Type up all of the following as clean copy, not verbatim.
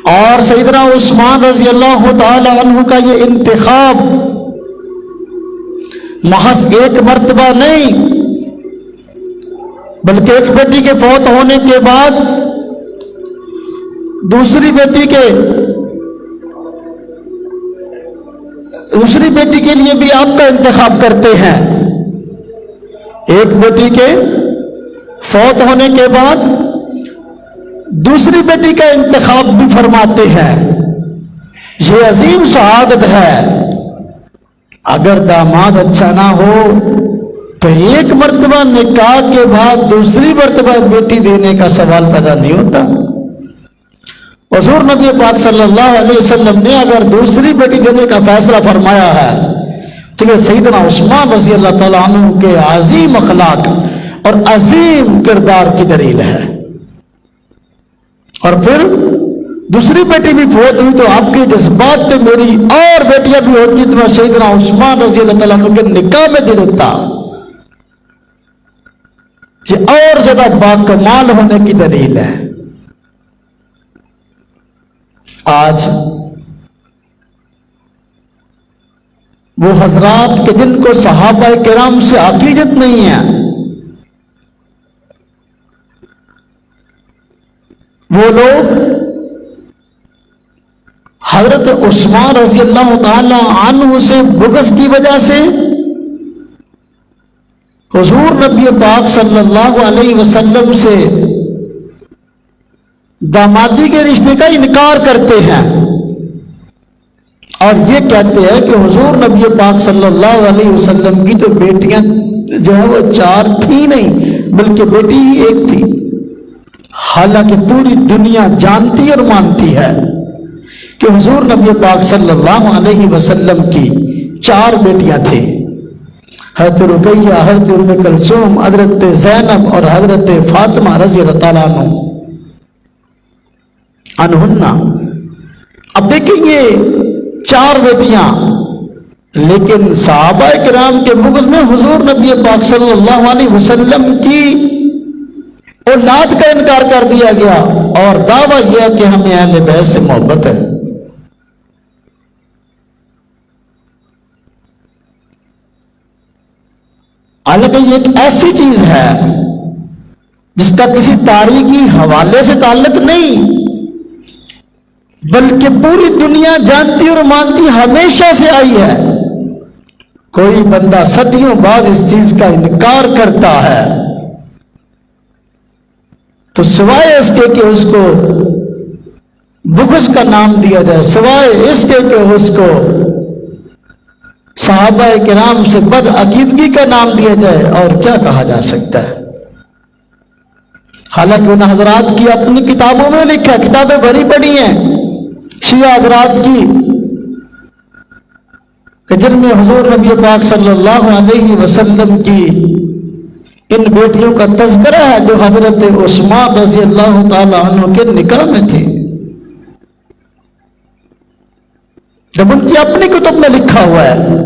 اور سیدنا عثمان رضی اللہ تعالی عنہ کا یہ انتخاب محض ایک مرتبہ نہیں، بلکہ ایک بیٹی کے فوت ہونے کے بعد دوسری بیٹی کے لیے بھی آپ کا انتخاب کرتے ہیں۔ ایک بیٹی کے فوت ہونے کے بعد دوسری بیٹی کا انتخاب بھی فرماتے ہیں۔ یہ عظیم سعادت ہے۔ اگر داماد اچھا نہ ہو تو ایک مرتبہ نکاح کے بعد دوسری مرتبہ بیٹی دینے کا سوال پیدا نہیں ہوتا۔ حضور نبی پاک صلی اللہ علیہ وسلم نے اگر دوسری بیٹی دینے کا فیصلہ فرمایا ہے تو یہ سیدنا عثمان رضی اللہ تعالیٰ عنہ کے عظیم اخلاق اور عظیم کردار کی دلیل ہے۔ اور پھر دوسری بیٹی بھی فوت ہوئی تو آپ کے جذبات پہ میری اور بیٹیاں بھی ہوتی تو میں سیدنا عثمان رضی اللہ تعالیٰ عنہ کے نکاح میں دے دیتا۔ یہ اور زیادہ باکمال ہونے کی دلیل ہے۔ آج وہ حضرات کہ جن کو صحابہ کرام سے عقیدت نہیں ہے، وہ لوگ حضرت عثمان رضی اللہ تعالی عنہ سے بغض کی وجہ سے حضور نبی پاک صلی اللہ علیہ وسلم سے دامادی کے رشتے کا انکار کرتے ہیں اور یہ کہتے ہیں کہ حضور نبی پاک صلی اللہ علیہ وسلم کی تو بیٹیاں جو ہے وہ 4 تھیں نہیں بلکہ بیٹی ہی ایک تھی، حالانکہ پوری دنیا جانتی اور مانتی ہے کہ حضور نبی پاک صلی اللہ علیہ وسلم کی 4 بیٹیاں تھیں، حضرت رقیہ، حضرت ام کلثوم، حضرت زینب اور حضرت فاطمہ رضی اللہ تعالیٰ عنہن۔ اب دیکھیں یہ 4 بیٹیاں، لیکن صحابہ کرام کے بغض میں حضور نبی پاک صلی اللہ علیہ وسلم کی اولاد کا انکار کر دیا گیا اور دعویٰ یہ کہ ہمیں اہل بیت سے محبت ہے۔ حالانکہ یہ ایک ایسی چیز ہے جس کا کسی تاریخی حوالے سے تعلق نہیں، بلکہ پوری دنیا جانتی اور مانتی ہمیشہ سے آئی ہے۔ کوئی بندہ صدیوں بعد اس چیز کا انکار کرتا ہے تو سوائے اس کے کہ اس کو بغض کا نام دیا جائے، سوائے اس کے کہ اس کو صحابہ کرام سے بد عقیدگی کا نام دیا جائے، اور کیا کہا جا سکتا ہے۔ حالانکہ ان حضرات کی اپنی کتابوں میں لکھا، کتابیں بھری پڑی ہیں شیعہ حضرات کی کہ جن میں حضور نبی پاک صلی اللہ علیہ وسلم کی ان بیٹیوں کا تذکرہ ہے جو حضرت عثمان رضی اللہ تعالی عنہ کے نکاح میں تھے۔ جب ان کی اپنی کتب میں لکھا ہوا ہے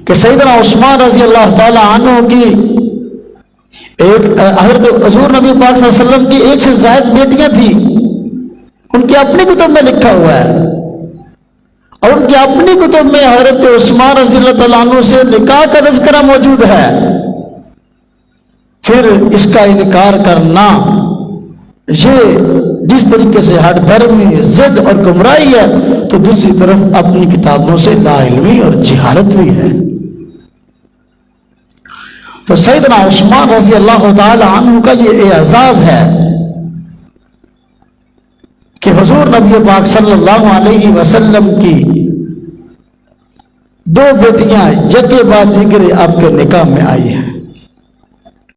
کہ سیدنا عثمان رضی اللہ تعالی عنہ کی حضرت حضور نبی پاک صلی اللہ علیہ وسلم کی 1 سے زائد بیٹیاں تھیں، ان کی اپنی کتب میں لکھا ہوا ہے، اور ان کی اپنی کتب میں حضرت عثمان رضی اللہ تعالیٰ عنہ سے نکاح کا تذکرہ موجود ہے، پھر اس کا انکار کرنا یہ جس طریقے سے ہٹ دھرمی، ضد اور گمراہی ہے تو دوسری طرف اپنی کتابوں سے لا علمی اور جہالت بھی ہے۔ تو سیدنا عثمان رضی اللہ تعالی عنہ کا یہ اعزاز ہے کہ حضور نبی پاک صلی اللہ علیہ وسلم کی 2 بیٹیاں یکے بعد دیگرے آپ کے نکاح میں آئی ہیں۔